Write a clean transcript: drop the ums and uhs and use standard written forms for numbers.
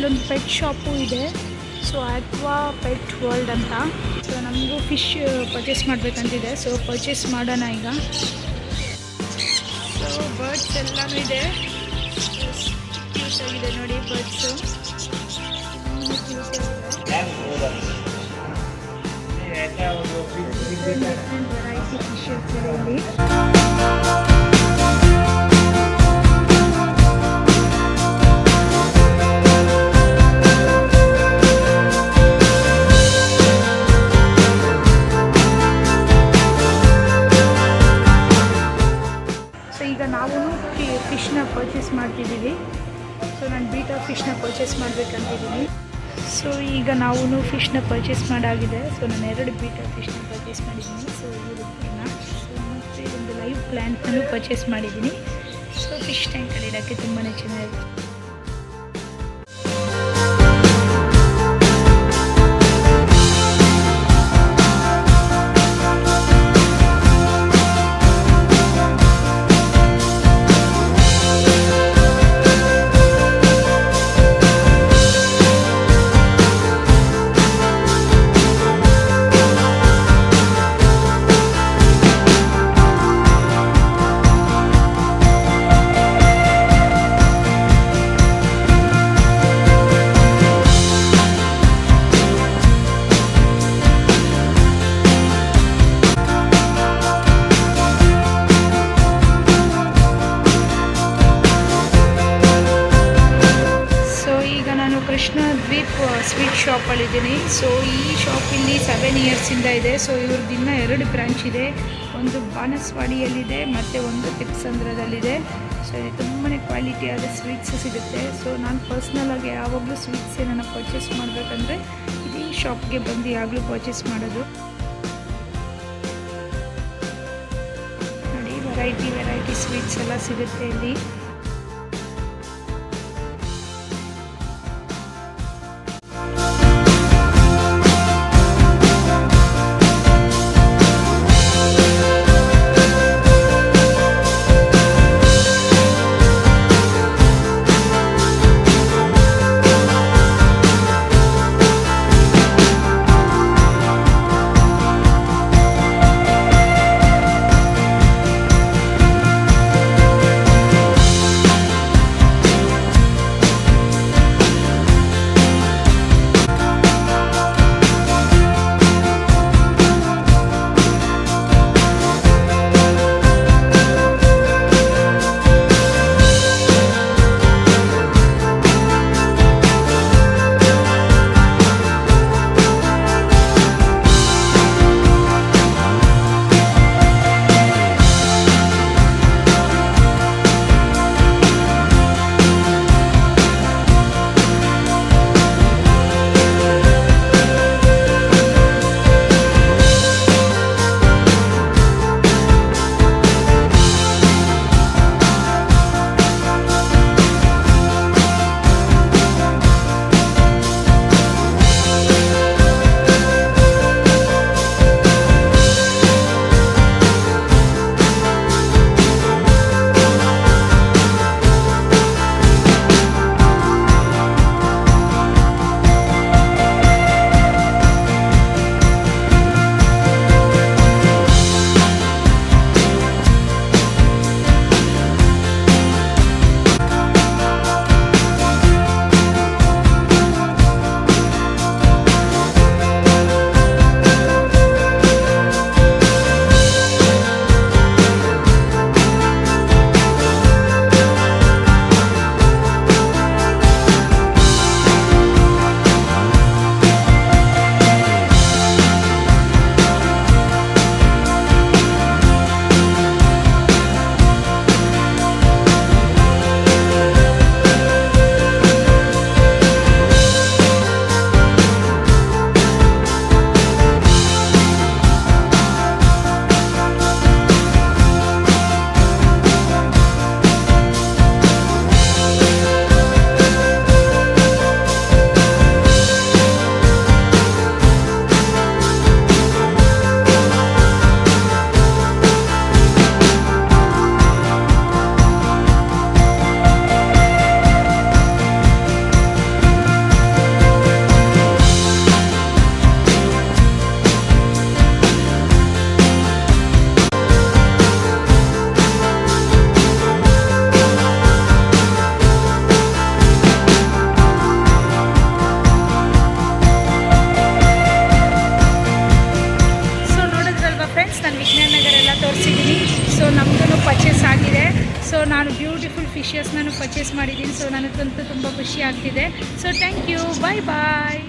ಇಲ್ಲೊಂದು pet shop ಇದೆ. So aqua pet world ಅಂತ. ಸೊ ನಮಗೂ ಫಿಶ್ ಪರ್ಚೇಸ್ ಮಾಡಬೇಕಂತಿದೆ. ಸೊ ಪರ್ಚೇಸ್ ಮಾಡೋಣ ಈಗ. ಸೊ ಬರ್ಡ್ಸ್ ಎಲ್ಲನೂ ಇದೆ. ಕ್ಯೂಟ್ ಆಗಿದೆ ನೋಡಿ ಬರ್ಡ್ಸು. ಡಿಫ್ರೆಂಟ್ ವೆರೈಟಿ ಫಿಶಸ್ ಇದೆ ಇಲ್ಲಿ. ಫಿಶ್ನ ಪರ್ಚೇಸ್ ಮಾಡ್ತಿದ್ದೀವಿ. ಸೊ ನಾನು ಬೀಟಾ ಫಿಶ್ನ ಪರ್ಚೇಸ್ ಮಾಡಬೇಕಂತಿದ್ದೀನಿ. ಸೊ ಈಗ ನಾವು ಫಿಶ್ನ ಪರ್ಚೇಸ್ ಮಾಡಾಗಿದೆ. ಸೊ ನಾನು 2 ಬೀಟಾ ಫಿಶ್ನ ಪರ್ಚೇಸ್ ಮಾಡಿದ್ದೀನಿ. ಸೊ ಇವತ್ತಿನ ಮತ್ತು ಒಂದು ಲೈವ್ ಪ್ಲ್ಯಾಂಟ್ನೂ ಪರ್ಚೇಸ್ ಮಾಡಿದ್ದೀನಿ. ಸೊ ಫಿಶ್ ಟ್ಯಾಂಕಲ್ಲಿ ಇಡೋಕ್ಕೆ ತುಂಬಾ ಚೆನ್ನಾಗಿದೆ. ಕೃಷ್ಣ ದ್ವೀಪ್ ಸ್ವೀಟ್ ಶಾಪಲ್ಲಿದ್ದೀನಿ. ಸೊ ಈ ಶಾಪಿಲ್ಲಿ 7 ಇಯರ್ಸಿಂದ ಇದೆ. ಸೊ ಇವ್ರದ್ದು ಇನ್ನೂ 2 ಬ್ರಾಂಚ್ ಇದೆ. ಒಂದು ಬಾನಸವಾಡಿಯಲ್ಲಿದೆ ಮತ್ತು ಒಂದು ತಿಪ್ಪಸಂದ್ರದಲ್ಲಿದೆ. ಸೊ ಇಲ್ಲಿ ತುಂಬಾ ಕ್ವಾಲಿಟಿಯಾದ ಸ್ವೀಟ್ಸ್ ಸಿಗುತ್ತೆ. ಸೊ ನಾನು ಪರ್ಸ್ನಲಾಗಿ ಯಾವಾಗಲೂ ಸ್ವೀಟ್ಸ್ ಏನನ್ನು ಪರ್ಚೇಸ್ ಮಾಡಬೇಕಂದ್ರೆ ಈ ಶಾಪ್ಗೆ ಬಂದು ಯಾವಾಗಲೂ ಪರ್ಚೇಸ್ ಮಾಡೋದು. ನೋಡಿ ವೆರೈಟಿ ಸ್ವೀಟ್ಸ್ ಎಲ್ಲ ಸಿಗುತ್ತೆ ಇಲ್ಲಿ. ಡಿಶಸ್ ನಾನು ಪರ್ಚೇಸ್ ಮಾಡಿದ್ದೀನಿ. ಸೊ ನನಗಂತೂ ತುಂಬ ಖುಷಿ ಆಗ್ತಿದೆ. So thank you, bye bye.